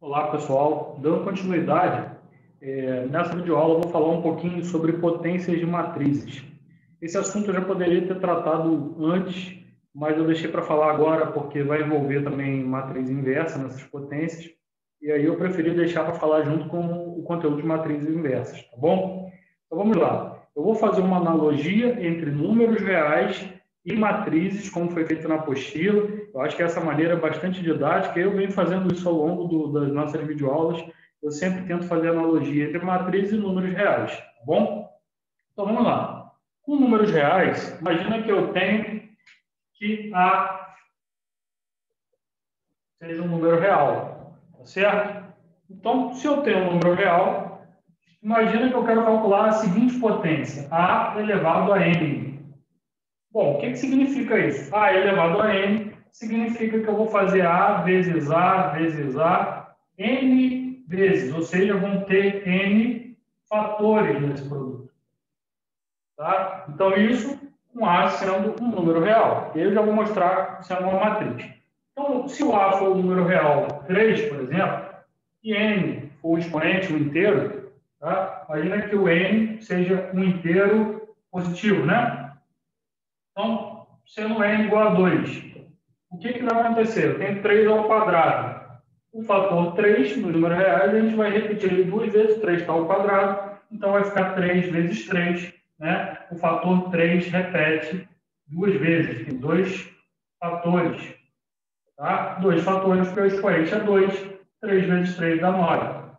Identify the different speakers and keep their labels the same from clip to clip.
Speaker 1: Olá, pessoal. Dando continuidade, nessa videoaula eu vou falar um pouquinho sobre potências de matrizes. Esse assunto eu já poderia ter tratado antes, mas eu deixei para falar agora porque vai envolver também matriz inversa nessas potências, e aí eu preferi deixar para falar junto com o conteúdo de matrizes inversas, tá bom? Então vamos lá. Eu vou fazer uma analogia entre números reais e matrizes, como foi feito na apostila. Eu acho que essa maneira é bastante didática. Eu venho fazendo isso ao longo das nossas videoaulas. Eu sempre tento fazer analogia entre matrizes e números reais, tá bom? Então, vamos lá. Com números reais, imagina que eu tenho que A seja um número real, tá certo? Então, se eu tenho um número real, imagina que eu quero calcular a seguinte potência, A elevado a N. Bom, o que significa isso? A elevado a N significa que eu vou fazer A vezes A vezes A N vezes, ou seja, vão ter N fatores nesse produto. Tá? Então, isso com A sendo um número real. Eu já vou mostrar sendo uma matriz. Então, se o A for um número real 3, por exemplo, e N for o expoente, um inteiro, tá? Imagina que o N seja um inteiro positivo, né? Então, sendo n igual a 2, o que vai acontecer? Eu tenho 3 ao quadrado. O fator 3, nos números reais, a gente vai repetir ele duas vezes, 3 está ao quadrado, então vai ficar 3 vezes 3. Né? O fator 3 repete duas vezes, tem dois fatores. Tá? Dois fatores, porque o expoente é 2, 3 vezes 3 dá 9.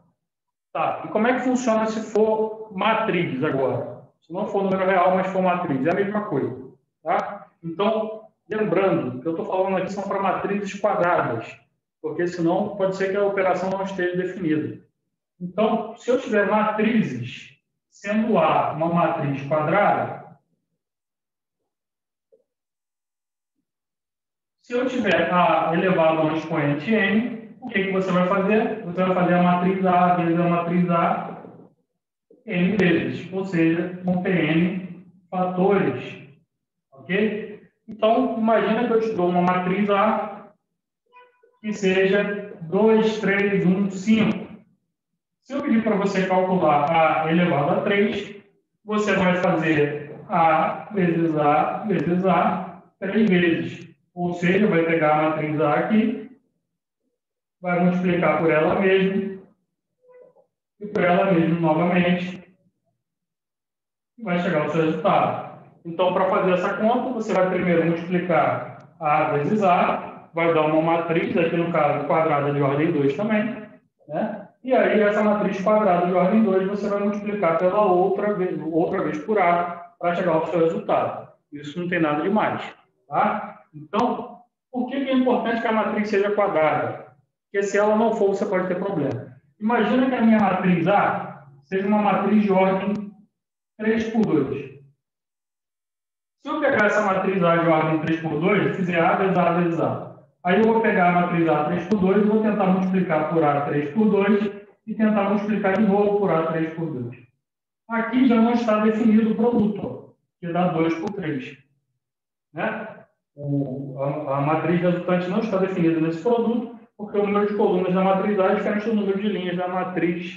Speaker 1: Tá, e como é que funciona se for matriz agora? Se não for número real, mas for matriz, é a mesma coisa. Tá? Então, lembrando que eu estou falando aqui são para matrizes quadradas, porque senão pode ser que a operação não esteja definida. Então, se eu tiver matrizes, sendo A uma matriz quadrada, se eu tiver A elevado a um expoente n, o que você vai fazer? Você vai fazer a matriz A vezes a matriz A n vezes, ou seja, vão ter n fatores. Ok? Então, imagina que eu te dou uma matriz A que seja 2, 3, 1, 5. Se eu pedir para você calcular A elevado a 3, você vai fazer A vezes A vezes A 3 vezes. Ou seja, vai pegar a matriz A aqui, vai multiplicar por ela mesma, e por ela mesma novamente, e vai chegar ao seu resultado. Então, para fazer essa conta, você vai primeiro multiplicar A vezes A, vai dar uma matriz, aqui no caso, quadrada de ordem 2 também, né? E aí, essa matriz quadrada de ordem 2, você vai multiplicar pela outra vez por A, para chegar ao seu resultado. Isso não tem nada de mais, tá? Então, por que é importante que a matriz seja quadrada? Porque se ela não for, você pode ter problema. Imagina que a minha matriz A seja uma matriz de ordem 3 por 2. Se eu pegar essa matriz A de ordem 3 por 2, fizer A vezes A vezes A. Aí eu vou pegar a matriz A 3 por 2 e vou tentar multiplicar por A 3 por 2 e tentar multiplicar de novo por A 3 por 2. Aqui já não está definido o produto, que dá 2 por 3. Né? A matriz resultante não está definida nesse produto, porque o número de colunas da matriz A é diferente do número de linhas da matriz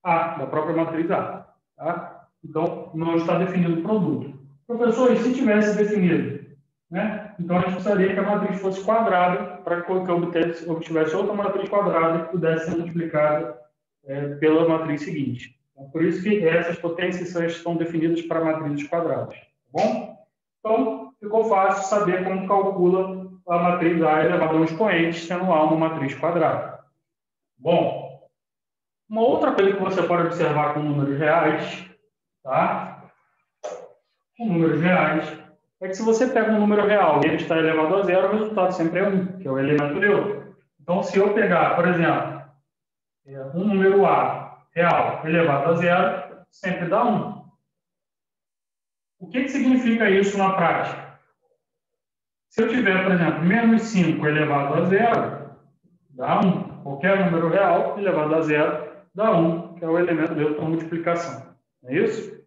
Speaker 1: A, da própria matriz A. Tá? Então, não está definido o produto. Professor, e se tivesse definido? Né? Então, a gente precisaria que a matriz fosse quadrada para que eu obtivesse outra matriz quadrada que pudesse ser multiplicada pela matriz seguinte. Então, por isso que essas potências estão definidas para matrizes quadradas. Tá bom? Então, ficou fácil saber como calcula a matriz A elevado a um expoente, sendo A uma matriz quadrada. Bom, uma outra coisa que você pode observar com números reais, tá? Com números reais, é que se você pega um número real e ele está elevado a zero, o resultado sempre é 1, que é o elemento neutro. Então, se eu pegar, por exemplo, um número A real elevado a zero, sempre dá 1. O que significa isso na prática? Se eu tiver, por exemplo, menos 5 elevado a zero, dá 1. Qualquer número real elevado a zero dá 1, que é o elemento neutro por multiplicação. Não é isso?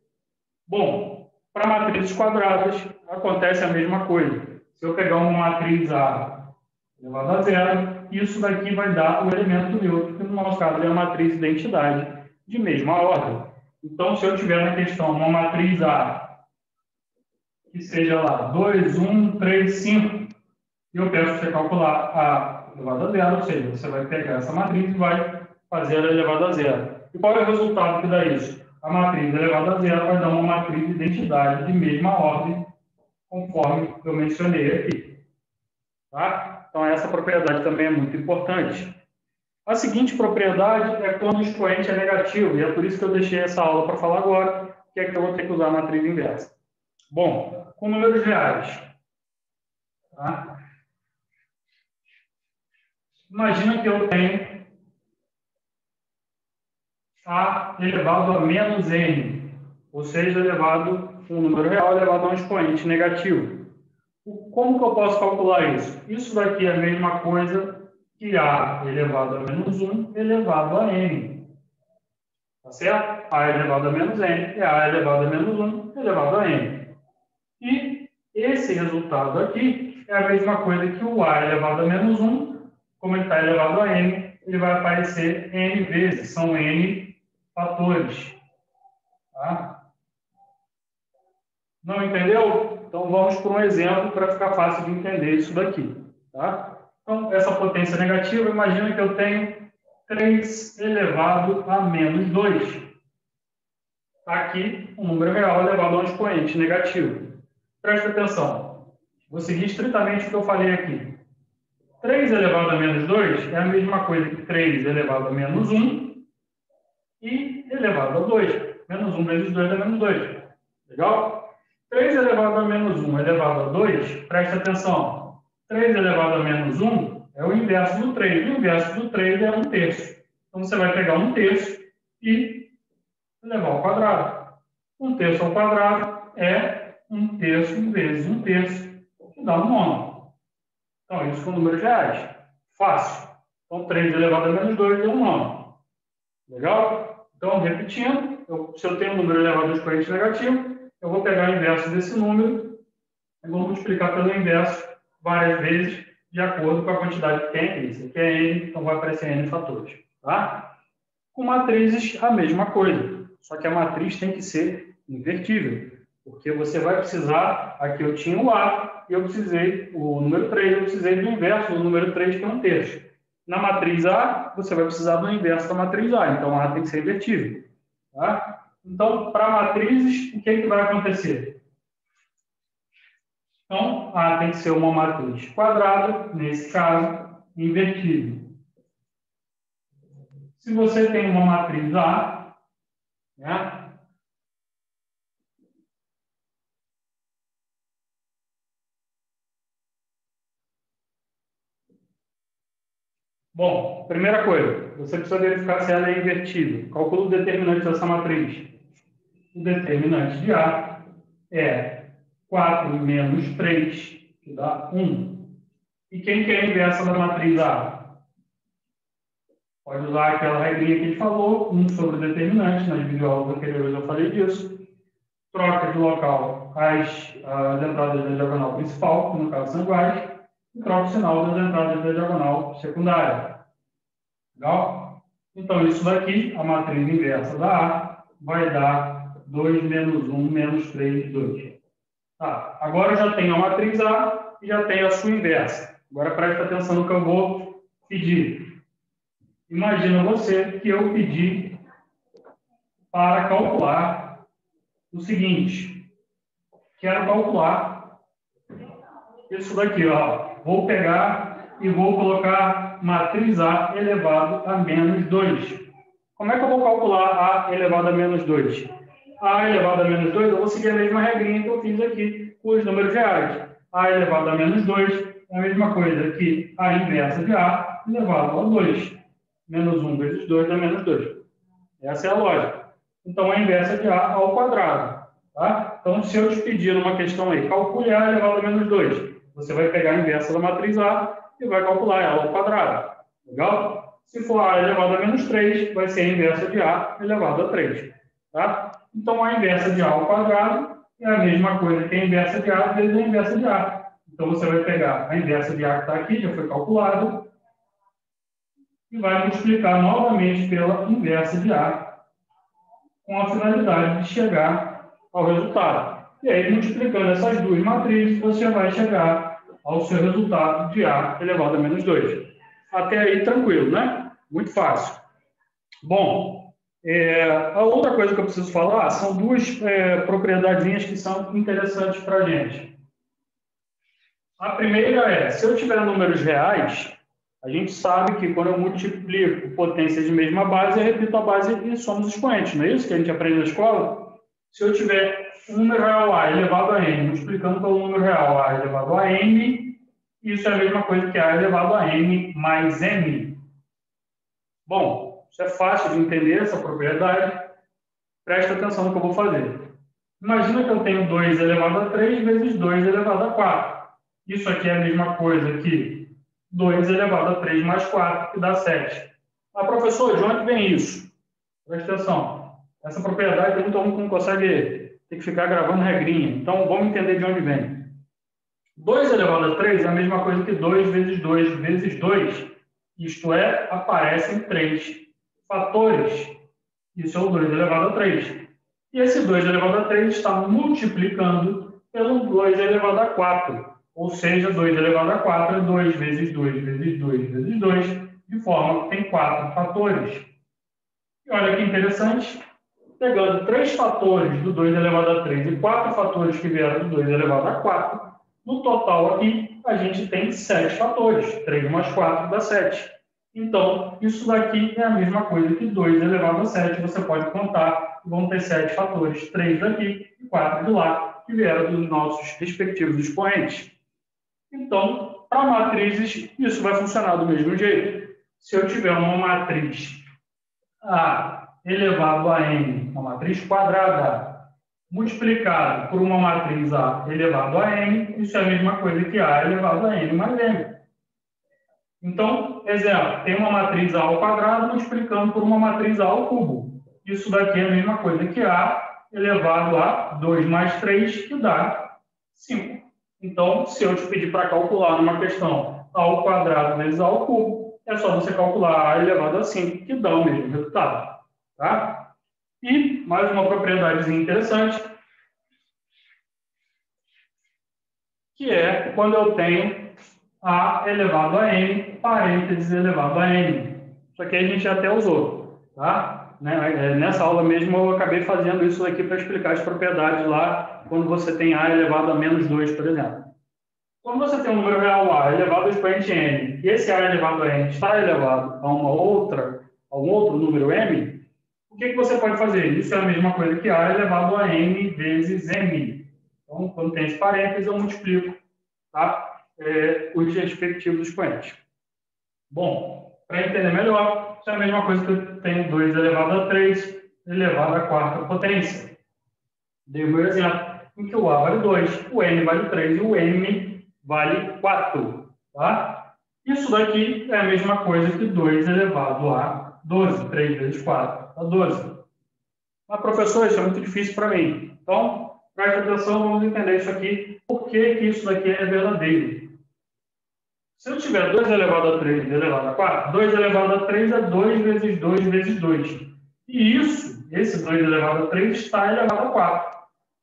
Speaker 1: Bom, para matrizes quadradas, acontece a mesma coisa. Se eu pegar uma matriz A elevado a zero, isso daqui vai dar o elemento neutro, que no nosso caso é a matriz identidade de mesma ordem. Então, se eu tiver na questão uma matriz A, que seja lá 2, 1, 3, 5, e eu peço para você calcular A elevado a zero, ou seja, você vai pegar essa matriz e vai fazer ela elevada a zero. E qual é o resultado que dá isso? A matriz elevada a zero vai dar uma matriz de identidade de mesma ordem, conforme eu mencionei aqui. Tá? Então, essa propriedade também é muito importante. A seguinte propriedade é quando o expoente é negativo, e é por isso que eu deixei essa aula para falar agora, que é que eu vou ter que usar a matriz inversa. Bom, com números reais. Tá? Imagina que eu tenho A elevado a menos N, ou seja, um número real elevado a um expoente negativo. Como que eu posso calcular isso? Isso daqui é a mesma coisa que A elevado a menos 1 elevado a N. Tá certo? A elevado a menos N é A elevado a menos 1 elevado a N. E esse resultado aqui é a mesma coisa que o A elevado a menos 1, como ele está elevado a N, ele vai aparecer N vezes, são N fatores. Tá? Não entendeu? Então vamos por um exemplo para ficar fácil de entender isso daqui. Tá? Então, essa potência negativa, imagina que eu tenho 3 elevado a menos 2. Está aqui um número real elevado a um expoente negativo. Presta atenção. Vou seguir estritamente o que eu falei aqui. 3 elevado a menos 2 é a mesma coisa que 3 elevado a menos 1 e elevado a 2. Menos 1 vezes 2 é menos 2. Legal? 3 elevado a menos 1 elevado a 2, presta atenção. 3 elevado a menos 1 é o inverso do 3. O inverso do 3 é 1/3. Então, você vai pegar 1/3 e elevar ao quadrado. 1/3 ao quadrado é 1/3 vezes 1/3, que dá 1 nono. Então, isso com números reais. Fácil. Então, 3 elevado a menos 2 é 1 nono. Legal? Então, repetindo, se eu tenho um número elevado a um expoente negativo, eu vou pegar o inverso desse número e vou multiplicar pelo inverso várias vezes, de acordo com a quantidade que tem aqui. Isso aqui é N, então vai aparecer N fatores. Tá? Com matrizes, a mesma coisa. Só que a matriz tem que ser invertível. Porque você vai precisar, aqui eu tinha o A, e eu precisei, o número 3, eu precisei do inverso do número 3, que é 1/3. Na matriz A, você vai precisar do inverso da matriz A, então A tem que ser invertível. Tá? Então, para matrizes, o que é que vai acontecer? Então, A tem que ser uma matriz quadrada, nesse caso, invertível. Se você tem uma matriz A, né? Bom, primeira coisa, você precisa verificar se ela é invertível. Calcula o determinante dessa matriz. O determinante de A é 4 menos 3, que dá 1. E quem que é a inversa da matriz A? Pode usar aquela regrinha que a gente falou, 1 sobre o determinante, nas videoaulas anteriores eu falei disso. Troca de local as entradas da diagonal principal, que no caso são iguais, e troca o sinal das entradas da diagonal secundária. Legal? Então, isso daqui, a matriz inversa da A, vai dar 2 menos 1 menos 3, 2. Tá. Agora eu já tenho a matriz A e já tenho a sua inversa. Agora presta atenção no que eu vou pedir. Imagina você que eu pedi para calcular o seguinte. Quero calcular isso daqui, ó. Vou pegar e vou colocar matriz A elevado a menos 2. Como é que eu vou calcular A elevado a menos 2? A elevado a menos 2, eu vou seguir a mesma regrinha que eu fiz aqui com os números reais. A elevado a menos 2 é a mesma coisa que a inversa de A elevado a 2. Menos 1 vezes 2 dá menos 2. Essa é a lógica. Então, a inversa de A ao quadrado. Tá? Então, se eu te pedir numa questão aí, calcule A elevado a menos 2, você vai pegar a inversa da matriz A e vai calcular ela ao quadrado. Legal? Se for A elevado a menos 3, vai ser a inversa de A elevado a 3. Tá? Então, a inversa de A ao quadrado é a mesma coisa que a inversa de A vezes a inversa de A. Então, você vai pegar a inversa de A que está aqui, já foi calculado, e vai multiplicar novamente pela inversa de A, com a finalidade de chegar ao resultado. E aí, multiplicando essas duas matrizes, você vai chegar ao seu resultado de A elevado a menos 2. Até aí, tranquilo, né? Muito fácil. Bom, a outra coisa que eu preciso falar são duas propriedadezinhas que são interessantes para a gente. A primeira é, se eu tiver números reais, a gente sabe que quando eu multiplico potências de mesma base, eu repito a base e somo os expoentes, não é isso que a gente aprende na escola? Se eu tiver um número real A elevado a n, multiplicando pelo número real A elevado a n, isso é a mesma coisa que A elevado a n mais m. Bom, isso é fácil de entender, essa propriedade. Presta atenção no que eu vou fazer. Imagina que eu tenho 2 elevado a 3 vezes 2 elevado a 4. Isso aqui é a mesma coisa que 2 elevado a 3 mais 4, que dá 7. Ah, professor, de onde vem isso? Presta atenção. Essa propriedade todo mundo não consegue ter que ficar gravando regrinha. Então, vamos entender de onde vem. 2 elevado a 3 é a mesma coisa que 2 vezes 2 vezes 2. Isto é, aparecem 3 fatores. Isso é o 2 elevado a 3. E esse 2 elevado a 3 está multiplicando pelo 2 elevado a 4. Ou seja, 2 elevado a 4 é 2 vezes 2 vezes 2 vezes 2, de forma que tem 4 fatores. E olha que interessante, pegando 3 fatores do 2 elevado a 3 e 4 fatores que vieram do 2 elevado a 4, no total aqui a gente tem 7 fatores. 3 mais 4 dá 7. Então, isso daqui é a mesma coisa que 2 elevado a 7. Você pode contar, vão ter 7 fatores. 3 daqui e 4 de lá, que vieram dos nossos respectivos expoentes. Então, para matrizes, isso vai funcionar do mesmo jeito. Se eu tiver uma matriz A elevado a n, uma matriz quadrada, multiplicado por uma matriz A elevado a n, isso é a mesma coisa que A elevado a n mais m. Então, exemplo, tem uma matriz A ao quadrado multiplicando por uma matriz A ao cubo. Isso daqui é a mesma coisa que A elevado a 2 mais 3, que dá 5. Então, se eu te pedir para calcular numa questão A ao quadrado vezes A ao cubo, é só você calcular A elevado a 5, que dá o mesmo resultado. Tá? E mais uma propriedade interessante, que é quando eu tenho A elevado a n, parênteses elevado a n. Isso aqui a gente até usou, tá? Nessa aula mesmo eu acabei fazendo isso aqui para explicar as propriedades lá, quando você tem A elevado a menos 2, por exemplo. Quando você tem um número real A elevado ao expoente n, e esse A elevado a n está elevado a um outro número m, o que você pode fazer? Isso é a mesma coisa que A elevado a n vezes m. Então, quando tem esse parênteses, eu multiplico, tá? Os respectivos expoentes. Bom, para entender melhor, isso é a mesma coisa que eu tenho 2 elevado a 3 elevado à quarta potência. Dei o meu exemplo, em que o A vale 2, o n vale 3 e o m vale 4. Tá? Isso daqui é a mesma coisa que 2 elevado a 12. 3 vezes 4 dá 12. Mas, professor, isso é muito difícil para mim. Então, preste atenção, vamos entender isso aqui. Por que isso daqui é verdadeiro? Se eu tiver 2 elevado a 3 elevado a 4, 2 elevado a 3 é 2 vezes 2 vezes 2. E esse 2 elevado a 3 está elevado a 4.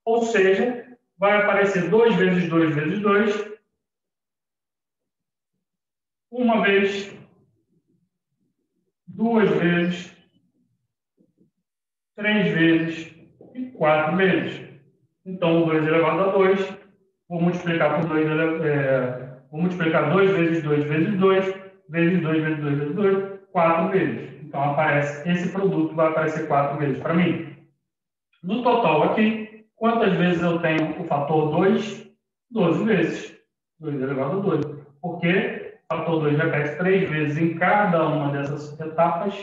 Speaker 1: Ou seja, vai aparecer 2 vezes 2 vezes 2, uma vez, duas vezes, 3 vezes e 4 vezes. Então, 2 elevado a 2, vou multiplicar por 2, vou multiplicar 2 vezes 2 vezes 2, vezes 2 vezes 2 vezes 2, 4 vezes. Então, esse produto vai aparecer 4 vezes para mim. No total aqui, quantas vezes eu tenho o fator 2? 12 vezes. 2 elevado a 2. Porque o fator 2 repete 3 vezes em cada uma dessas etapas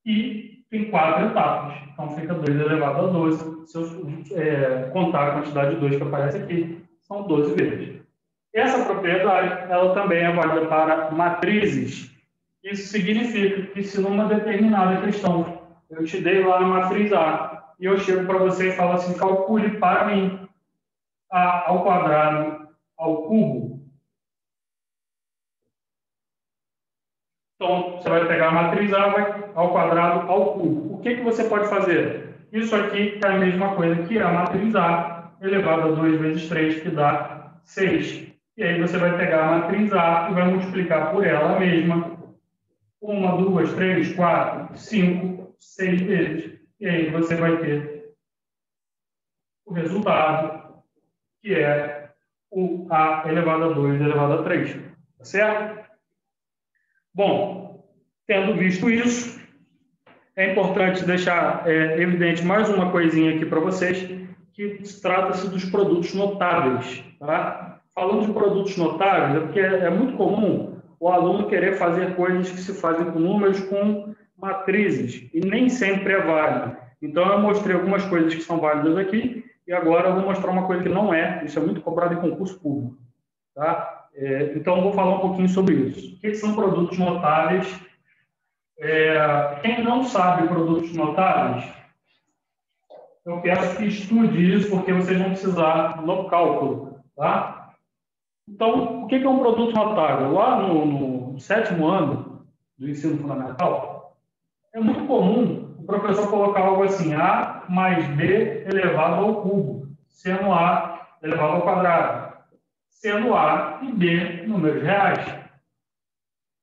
Speaker 1: e tem 4 etapas. Então, fica 2 elevado a 12. Se eu contar a quantidade de 2 que aparece aqui, são 12 vezes. Essa propriedade, ela também é válida para matrizes. Isso significa que se numa determinada questão eu te dei lá a matriz A e eu chego para você e falo assim, calcule para mim A ao quadrado ao cubo. Então, você vai pegar a matriz A vai ao quadrado ao cubo. O que você pode fazer? Isso aqui é a mesma coisa que a matriz A elevado a 2 vezes 3, que dá 6. E aí você vai pegar a matriz A e vai multiplicar por ela mesma 1, 2, 3, 4, 5, 6 vezes. E aí você vai ter o resultado, que é o A elevado a 2 elevado a 3. Tá certo? Bom, tendo visto isso, é importante deixar evidente mais uma coisinha aqui para vocês, que trata-se dos produtos notáveis. Tá? Falando de produtos notáveis, é porque é muito comum o aluno querer fazer coisas que se fazem com números com matrizes, e nem sempre é válido. Então, eu mostrei algumas coisas que são válidas aqui, e agora eu vou mostrar uma coisa que não é. Isso é muito cobrado em concurso público. Tá? Então, eu vou falar um pouquinho sobre isso. O que são produtos notáveis? Quem não sabe produtos notáveis, eu peço que estude isso, porque vocês vão precisar no cálculo. Tá? Então, o que é um produto notável? Lá no 7º ano do ensino fundamental, é muito comum o professor colocar algo assim, A mais B elevado ao cubo, sendo A elevado ao quadrado, sendo A e B números reais.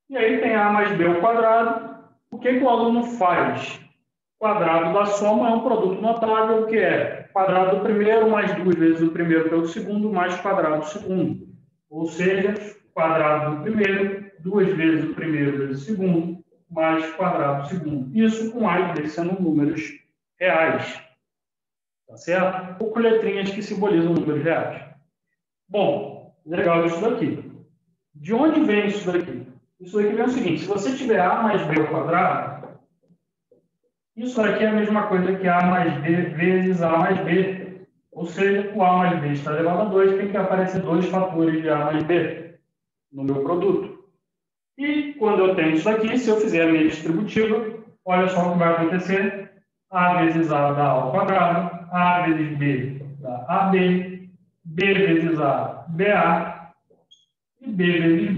Speaker 1: E aí tem A mais B ao quadrado. O que o aluno faz? O quadrado da soma é um produto notável, que é quadrado do primeiro mais 2 vezes o primeiro pelo segundo, mais quadrado do segundo. Ou seja, quadrado do primeiro, 2 vezes o primeiro vezes o segundo, mais quadrado do segundo. Isso com A e B sendo números reais. Tá certo? Ou com letrinhas que simbolizam números reais. Bom, legal isso daqui. De onde vem isso daqui? Isso daqui vem o seguinte: se você tiver A mais B ao quadrado, isso aqui é a mesma coisa que A mais B vezes A mais B. Ou seja, o A mais B está elevado a 2, tem que aparecer 2 fatores de A mais B no meu produto. E quando eu tenho isso daqui, se eu fizer a minha distributiva, olha só o que vai acontecer. A vezes A dá A ao quadrado, A vezes B dá AB, B vezes A, BA, e B vezes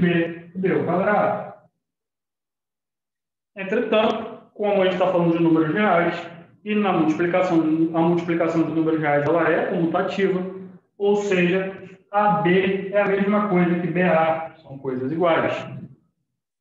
Speaker 1: B ao quadrado. Entretanto, como a gente está falando de números reais, e na multiplicação, a multiplicação de números reais ela é comutativa, ou seja, AB é a mesma coisa que BA, são coisas iguais.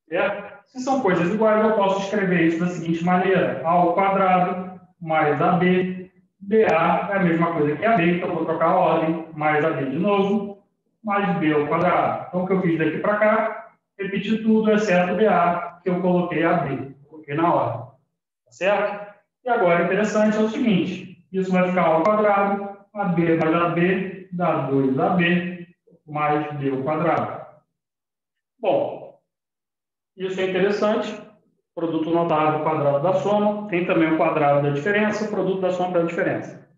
Speaker 1: Certo? Se são coisas iguais, eu posso escrever isso da seguinte maneira: A ao quadrado mais AB, BA é a mesma coisa que AB, então eu vou trocar a ordem, mais AB de novo, mais B ao quadrado. Então, o que eu fiz daqui para cá, repetir tudo, exceto BA, que eu coloquei AB, coloquei na ordem. Tá certo? E agora, interessante é o seguinte: isso vai ficar ao quadrado, AB mais AB dá 2AB mais B ao quadrado. Bom, isso é interessante. Produto notável, quadrado da soma. Tem também o quadrado da diferença, o produto da soma da diferença.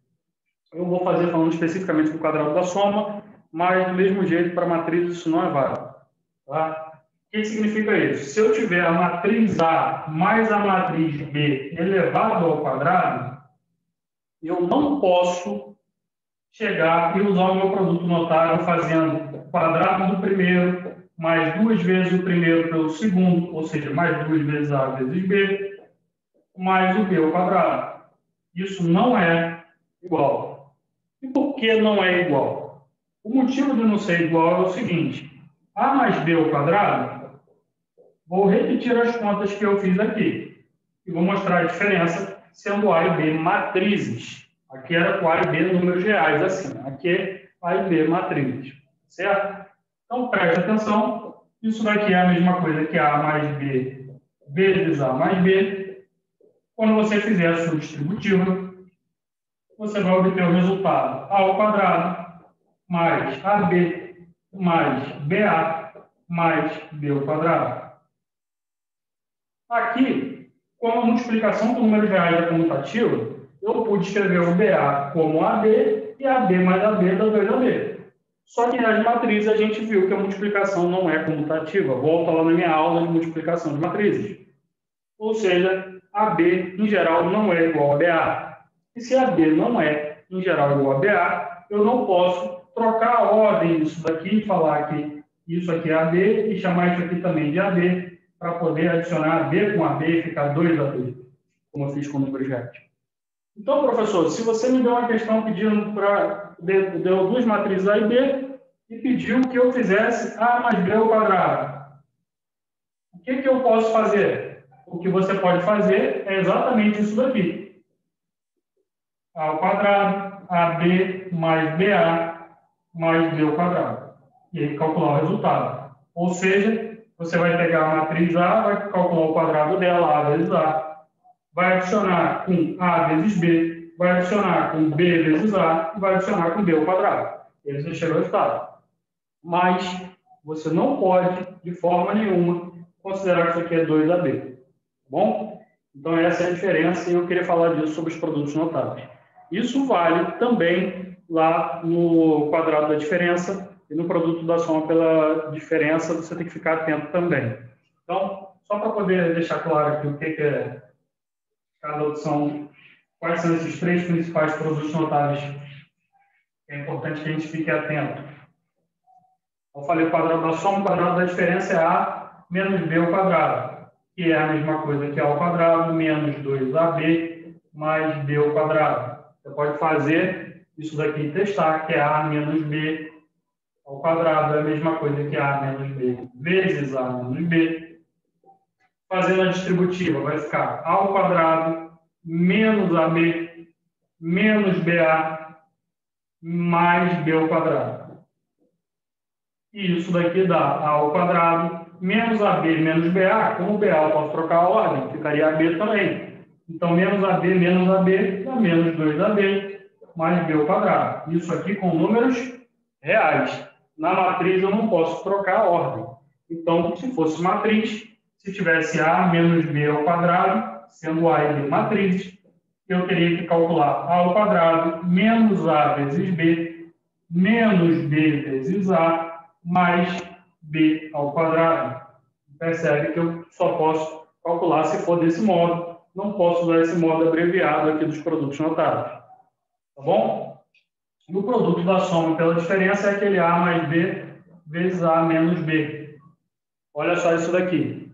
Speaker 1: Eu vou fazer falando especificamente do quadrado da soma, mas do mesmo jeito, para matriz, isso não é válido. Tá? O que significa isso? Se eu tiver a matriz A mais a matriz B elevado ao quadrado, eu não posso chegar e usar o meu produto notável fazendo o quadrado do primeiro mais 2 vezes o primeiro pelo segundo, ou seja, mais 2 vezes A vezes B, mais o B ao quadrado. Isso não é igual. E por que não é igual? O motivo de não ser igual é o seguinte: A mais B ao quadrado, vou repetir as contas que eu fiz aqui e vou mostrar a diferença sendo A e B matrizes. Aqui era com A e B números reais, assim. Aqui é A e B matrizes. Certo? Então, preste atenção. Isso daqui é a mesma coisa que A mais B vezes A mais B. Quando você fizer a sua distributiva, você vai obter o resultado A ao quadrado mais AB mais BA mais B ao quadrado. Aqui, como a multiplicação com números reais é comutativa, eu pude escrever o BA como AB e AB mais AB dá 2AB. Só que nas matrizes a gente viu que a multiplicação não é comutativa. Volta lá na minha aula de multiplicação de matrizes. Ou seja, AB em geral não é igual a BA. E se AB não é em geral igual a BA, eu não posso trocar a ordem disso daqui e falar que isso aqui é AB e chamar isso aqui também de AB, para poder adicionar AB com AB e ficar 2AB, como eu fiz com números reais. Então, professor, se você me deu uma questão pedindo deu duas matrizes A e B e pediu que eu fizesse A mais B ao quadrado, o que eu posso fazer? O que você pode fazer é exatamente isso daqui. A ao quadrado, AB mais BA mais B ao quadrado. E aí calcular o resultado. Ou seja, você vai pegar a matriz A, vai calcular o quadrado dela, A vezes A, vai adicionar com A vezes B, vai adicionar com B vezes A e vai adicionar com B ao quadrado. E aí você chega ao resultado. Mas você não pode, de forma nenhuma, considerar que isso aqui é 2AB. Tá bom? Então, essa é a diferença e eu queria falar disso sobre os produtos notáveis. Isso vale também lá no quadrado da diferença e no produto da soma pela diferença, você tem que ficar atento também. Então, só para poder deixar claro aqui o que é cada opção, quais são esses três principais produtos notáveis, é importante que a gente fique atento. Eu falei o quadrado da soma, o quadrado da diferença é A menos B ao quadrado, que é a mesma coisa que A ao quadrado menos 2AB mais B ao quadrado. Você pode fazer isso daqui e testar, que é A menos B ao quadrado, é a mesma coisa que A menos B vezes A menos B. Fazendo a distributiva, vai ficar A ao quadrado menos AB menos BA mais B ao quadrado. E isso daqui dá A ao quadrado menos AB menos BA. Como BA eu posso trocar a ordem, ficaria AB também. Então, menos AB dá menos 2AB mais B ao quadrado. Isso aqui com números reais. Na matriz eu não posso trocar a ordem. Então, se fosse matriz, se tivesse A menos B ao quadrado, sendo A e B matrizes, eu teria que calcular A ao quadrado menos A vezes B menos B vezes A mais B ao quadrado. Percebe que eu só posso calcular se for desse modo. Não posso usar esse modo abreviado aqui dos produtos notáveis. Tá bom? No produto da soma pela diferença é aquele A mais B vezes A menos B. Olha só isso daqui.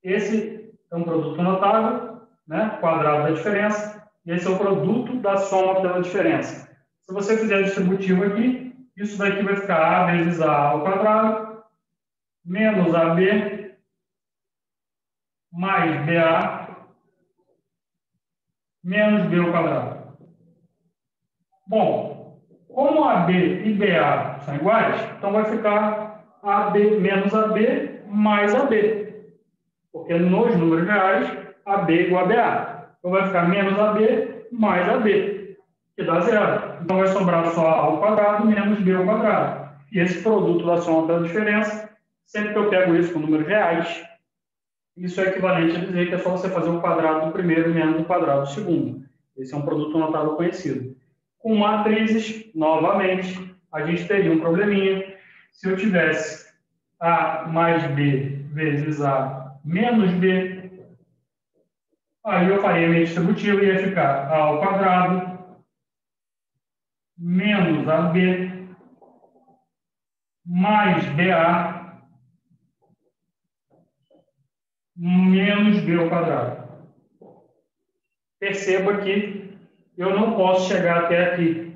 Speaker 1: Esse é um produto notável, né? Quadrado da diferença. E esse é o produto da soma pela diferença. Se você fizer a distributiva aqui, isso daqui vai ficar A vezes A ao quadrado menos AB mais BA menos B ao quadrado. Bom, como AB e BA são iguais, então vai ficar AB menos AB mais AB. Porque nos números reais, AB é igual a BA. Então vai ficar menos AB mais AB, que dá zero. Então vai sobrar só A ao quadrado menos B ao quadrado. E esse produto da soma pela diferença, sempre que eu pego isso com números reais, isso é equivalente a dizer que é só você fazer o quadrado do primeiro menos o quadrado do segundo. Esse é um produto notável conhecido. Com matrizes, novamente, a gente teria um probleminha. Se eu tivesse A mais B vezes A menos B, aí eu faria a minha distributiva e ia ficar A ao quadrado menos AB mais BA menos B ao quadrado. Perceba que eu não posso chegar até aqui,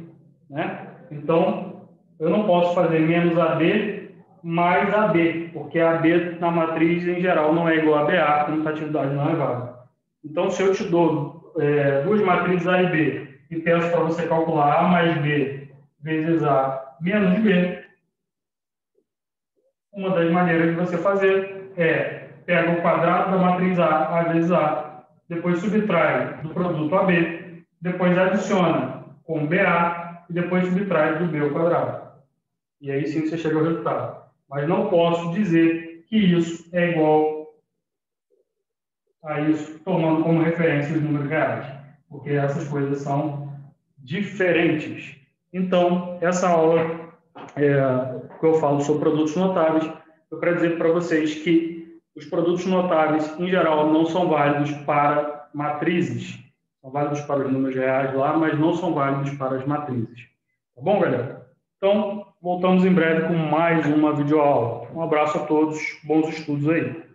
Speaker 1: né? Então, eu não posso fazer menos AB mais AB, porque AB na matriz, em geral, não é igual a BA, a mutatividade não é válida. Então, se eu te dou duas matrizes A e B e peço para você calcular A mais B vezes A menos B, uma das maneiras de você fazer é pega o quadrado da matriz A vezes A, depois subtrai do produto AB, depois adiciona com BA e depois subtrai do B ao quadrado. E aí sim você chega ao resultado. Mas não posso dizer que isso é igual a isso, tomando como referência os números reais, porque essas coisas são diferentes. Então, essa aula que eu falo sobre produtos notáveis, eu quero dizer para vocês que os produtos notáveis, em geral, não são válidos para matrizes. São válidos para os números reais lá, mas não são válidos para as matrizes. Tá bom, galera? Então, voltamos em breve com mais uma videoaula. Um abraço a todos, bons estudos aí.